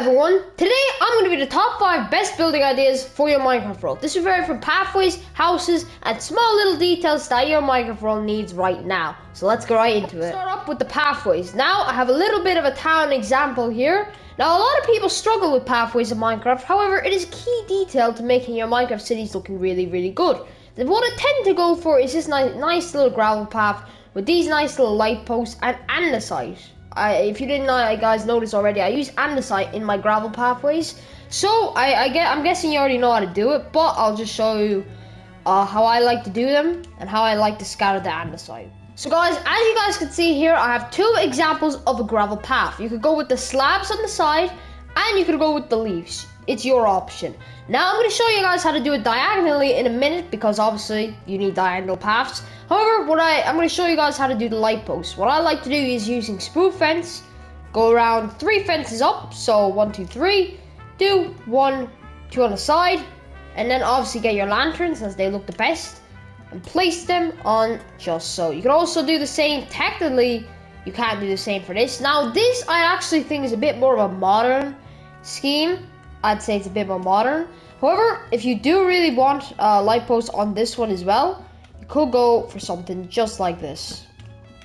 everyone, today I'm going to be the top 5 best building ideas for your Minecraft world. This will vary from pathways, houses, and small little details that your Minecraft world needs right now. So let's go right into it. Start up with the pathways. Now I have a little bit of a town example here. Now a lot of people struggle with pathways in Minecraft, however it is a key detail to making your Minecraft cities looking really good. And what I tend to go for is this nice little gravel path with these nice little light posts and andesite. If you didn't guys notice already, I use andesite in my gravel pathways. So I'm guessing you already know how to do it, but I'll just show you how I like to do them and how I like to scatter the andesite. So guys, as you guys can see here, I have 2 examples of a gravel path. You could go with the slabs on the side, and you could go with the leaves. It's your option. Now I'm going to show you guys how to do it diagonally in a minute, because obviously you need diagonal paths. However, I'm going to show you guys how to do the light posts. What I like to do is using spoof fence, go around 3 fences up, so 1, 2, 3, do 1, 2 on the side, and then obviously get your lanterns as they look the best, and place them on just so. You can also do the same, technically you can't do the same for this. Now this I actually think is a bit more of a modern scheme. I'd say it's a bit more modern. However, if you do really want light posts on this one as well, you could go for something just like this.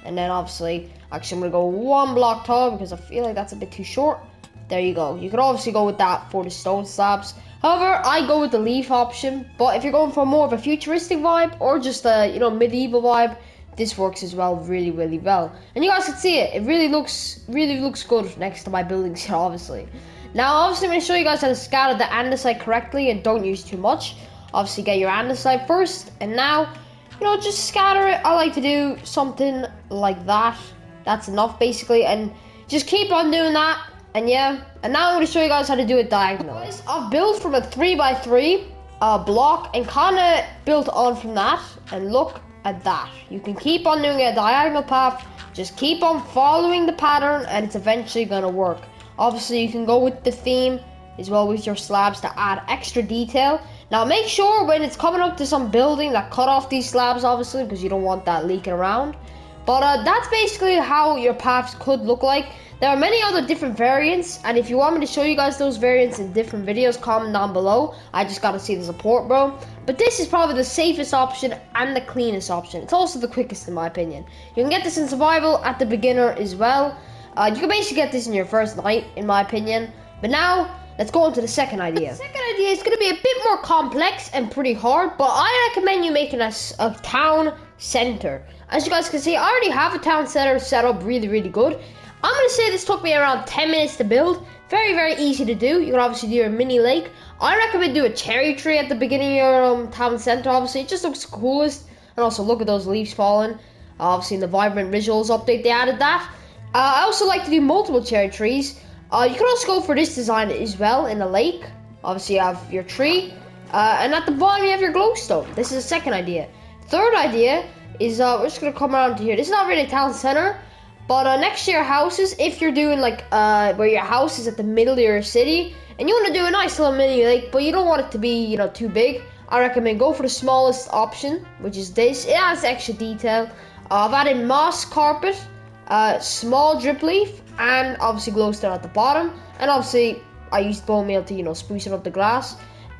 And then obviously, actually I'm gonna go 1 block tall because I feel like that's a bit too short. There you go. You could obviously go with that for the stone slabs. However, I go with the leaf option. But if you're going for more of a futuristic vibe or just a medieval vibe, this works as well really well. And you guys can see it. It really looks good next to my buildings here, obviously. Now, obviously, I'm going to show you guys how to scatter the andesite correctly and don't use too much. Obviously, get your andesite first, and now, just scatter it. I like to do something like that. That's enough, basically, and just keep on doing that. And yeah, and now I'm going to show you guys how to do it diagonally. I've built from a 3x3 block and kind of built on from that, and look at that. You can keep on doing a diagonal path. Just keep on following the pattern, and it's eventually going to work. Obviously, you can go with the theme as well with your slabs to add extra detail. Now, make sure when it's coming up to some building that cut off these slabs, obviously, because you don't want that leaking around. But that's basically how your paths could look like. There are many other different variants, and if you want me to show you guys those variants in different videos, comment down below. I just gotta see the support, bro. But this is probably the safest option and the cleanest option. It's also the quickest, in my opinion. You can get this in survival at the beginner as well. You can basically get this in your first night, in my opinion. But now, let's go on to the second idea. The second idea is going to be a bit more complex and pretty hard, but I recommend you making a town center. As you guys can see, I already have a town center set up really good. I'm going to say this took me around 10 minutes to build. Very easy to do. You can obviously do a mini lake. I recommend do a cherry tree at the beginning of your town center, obviously. It just looks coolest. And also, look at those leaves falling. Obviously, in the Vibrant Visuals update, they added that. I also like to do multiple cherry trees. You can also go for this design as well in a lake. Obviously you have your tree, and at the bottom you have your glowstone. This is the second idea. Third idea is we're just gonna come around to here. This is not really a town center, but next to your houses, if you're doing like where your house is at the middle of your city, and you want to do a nice little mini lake, but you don't want it to be too big, I recommend go for the smallest option, which is this. It adds extra detail. I've added moss carpet, small drip leaf, and obviously glowstone at the bottom, and obviously I used bone meal to spruce up the glass.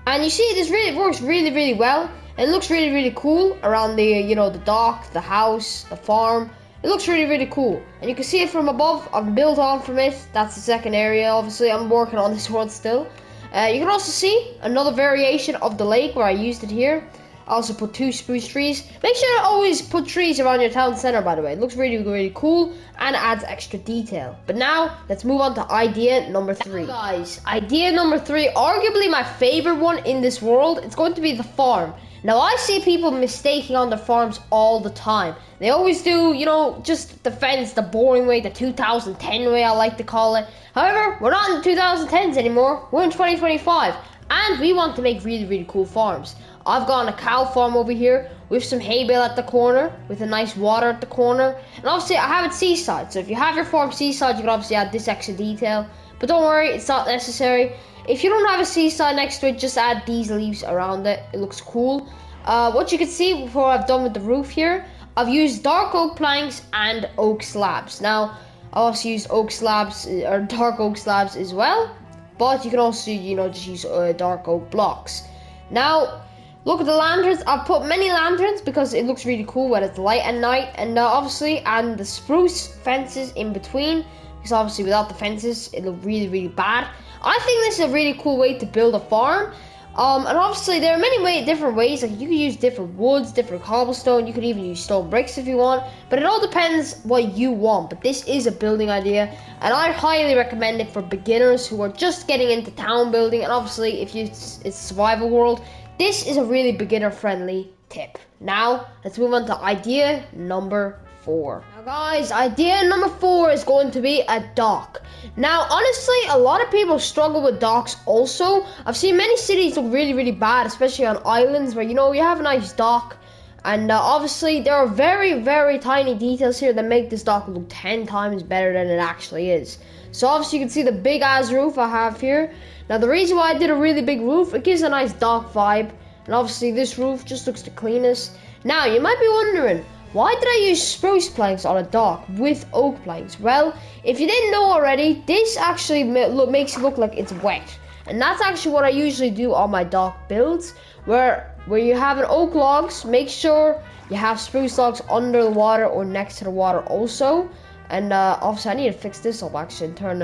And you see, this really works really well, and it looks really cool around the the dock, the house, the farm. It looks really cool, and you can see it from above. I've built on from it. That's the second area. Obviously I'm working on this one still. You can also see another variation of the lake where I used it here. I also put 2 spruce trees. Make sure to always put trees around your town center, by the way. It looks really cool and adds extra detail. But now, let's move on to idea number 3. Guys, idea number 3, arguably my favorite one in this world. It's going to be the farm. Now, I see people mistaking on their farms all the time. They always do, just the fence, the boring way, the 2010 way, I like to call it. However, we're not in the 2010s anymore. We're in 2025. And we want to make really cool farms. I've got a cow farm over here with some hay bale at the corner, with a nice water at the corner. And obviously I have it seaside, so if you have your farm seaside, you can obviously add this extra detail. But don't worry, it's not necessary. If you don't have a seaside next to it, just add these leaves around it. It looks cool. What you can see before I've done with the roof here, I've used dark oak planks and oak slabs. Now, I also used oak slabs, or dark oak slabs as well. but you can also, you know, just use dark oak blocks. Now, look at the lanterns. I've put many lanterns because it looks really cool when it's light at night, and obviously, and the spruce fences in between, because obviously without the fences, it look really, really bad. I think this is a really cool way to build a farm. And obviously there are many different ways. Like you can use different woods, different cobblestone. You could even use stone bricks if you want. But it all depends what you want. But this is a building idea, and I highly recommend it for beginners who are just getting into town building. And obviously, if it's survival world, this is a really beginner-friendly tip. Now let's move on to idea number 4. Now guys, idea number 4 is going to be a dock. Now honestly, a lot of people struggle with docks also. I've seen many cities look really, really bad, especially on islands where, you know, you have a nice dock, and obviously there are very tiny details here that make this dock look 10 times better than it actually is. So obviously you can see the big ass roof I have here. Now the reason why I did a really big roof, it gives a nice dock vibe, and obviously this roof just looks the cleanest. Now you might be wondering, why did I use spruce planks on a dock with oak planks? Well, if you didn't know already, this actually makes it look like it's wet. And that's actually what I usually do on my dock builds, where you have an oak logs, make sure you have spruce logs under the water or next to the water also. And obviously I need to fix this up actually and turn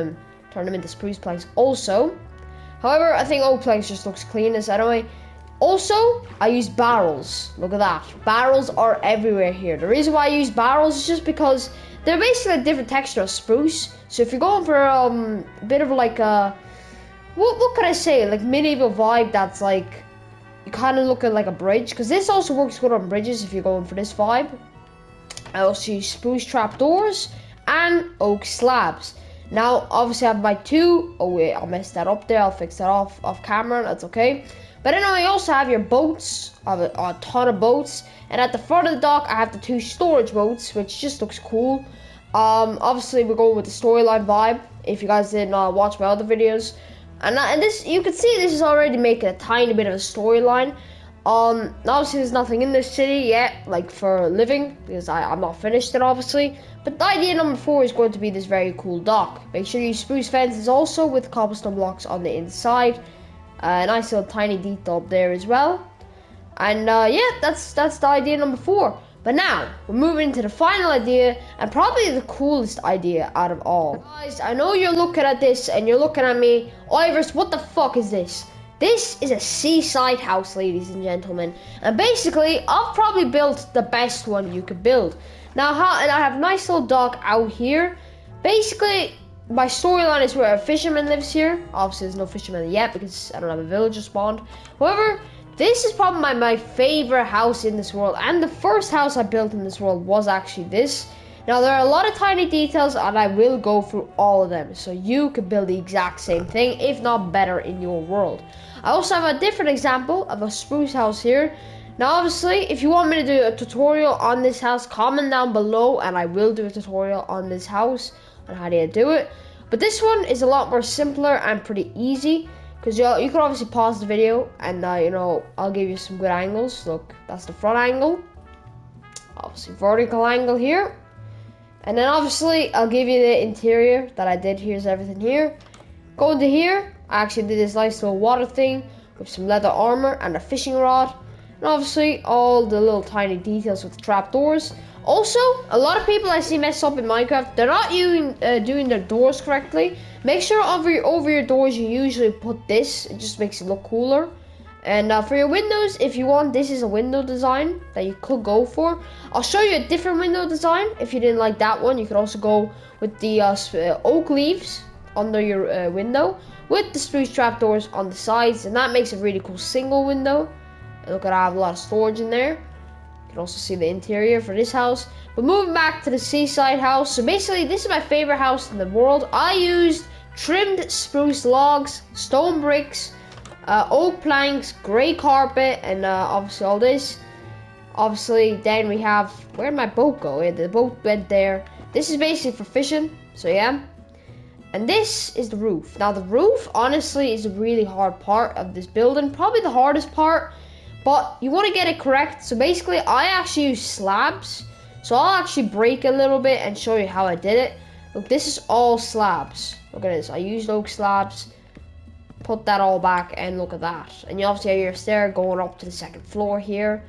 them into spruce planks also. However, I think oak planks just looks cleanest anyway. Also, I use barrels. Look at that. Barrels are everywhere here. The reason why I use barrels is just because they're basically a different texture of spruce. So if you're going for a bit of like a, what can I say? Like medieval vibe that's like, you kind of look at like a bridge. Because this also works good on bridges if you're going for this vibe. I also use spruce trapdoors and oak slabs. Now, obviously I have my 2. Oh wait, I messed that up there. I'll fix that off camera. That's okay. But then I also have your boats. I have a ton of boats. And at the front of the dock, I have the 2 storage boats, which just looks cool. Obviously, we're going with the storyline vibe, if you guys didn't watch my other videos. And this, you can see this is already making a tiny bit of a storyline. Obviously, there's nothing in this city yet, like for living, because I'm not finished it, obviously. But the idea number 4 is going to be this very cool dock. Make sure you use spruce fences also with cobblestone blocks on the inside. A nice little tiny detail up there as well. And yeah, that's the idea number 4. But now, we're moving to the final idea, and probably the coolest idea out of all. Guys, I know you're looking at this, and you're looking at me, Iris, what the fuck is this? This is a seaside house, ladies and gentlemen. And basically, I've probably built the best one you could build. Now, and I have a nice little dock out here. Basically, my storyline is where a fisherman lives here. Obviously, there's no fisherman yet because I don't have a villager spawned. However, this is probably my favorite house in this world. And the first house I built in this world was actually this. Now, there are a lot of tiny details and I will go through all of them. So you can build the exact same thing, if not better, in your world. I also have a different example of a spruce house here. Now, obviously, if you want me to do a tutorial on this house, comment down below and I will do a tutorial on this house on how to do it. But this one is a lot more simpler and pretty easy, because you can obviously pause the video and you know, I'll give you some good angles. Look, that's the front angle, obviously vertical angle here, and then obviously I'll give you the interior that I did. Here's everything here. Go into here, I actually did this nice little water thing with some leather armor and a fishing rod, and obviously all the little tiny details with the trapdoors. Also, a lot of people I see mess up in Minecraft, they're not doing their doors correctly. Make sure over your doors you usually put this. It just makes it look cooler. And for your windows, if you want, this is a window design that you could go for. I'll show you a different window design. If you didn't like that one, you could also go with the oak leaves under your window with the spruce trapdoors on the sides, and that makes a really cool single window. And look at, I have a lot of storage in there. You can also see the interior for this house. But moving back to the seaside house, so basically this is my favorite house in the world. I used trimmed spruce logs, stone bricks, oak planks, grey carpet, and obviously all this. Obviously then we have, where'd my boat go? Yeah, the boat went there. This is basically for fishing, so yeah. And this is the roof. Now the roof honestly is a really hard part of this building, probably the hardest part. But you want to get it correct. So basically, I actually use slabs. So I'll actually break a little bit and show you how I did it. Look, this is all slabs. Look at this. I used oak slabs. put that all back, and look at that. And you obviously have your stair going up to the second floor here.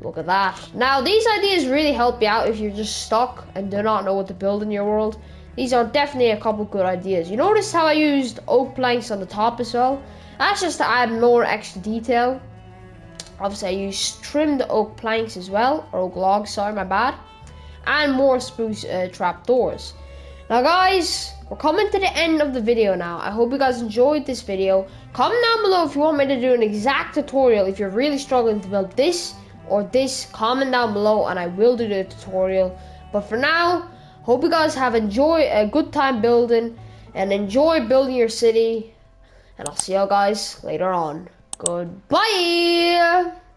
Look at that. Now, these ideas really help you out if you're just stuck and do not know what to build in your world. These are definitely a couple good ideas. You notice how I used oak planks on the top as well? That's just to add more extra detail. Obviously, I used trimmed oak planks as well, or oak logs, sorry, my bad. And more spruce trapdoors. Now guys, we're coming to the end of the video now. I hope you guys enjoyed this video. Comment down below if you want me to do an exact tutorial. If you're really struggling to build this or this, comment down below and I will do the tutorial. But for now, hope you guys have enjoyed a good time building and enjoy building your city. And I'll see you guys later on. Goodbye!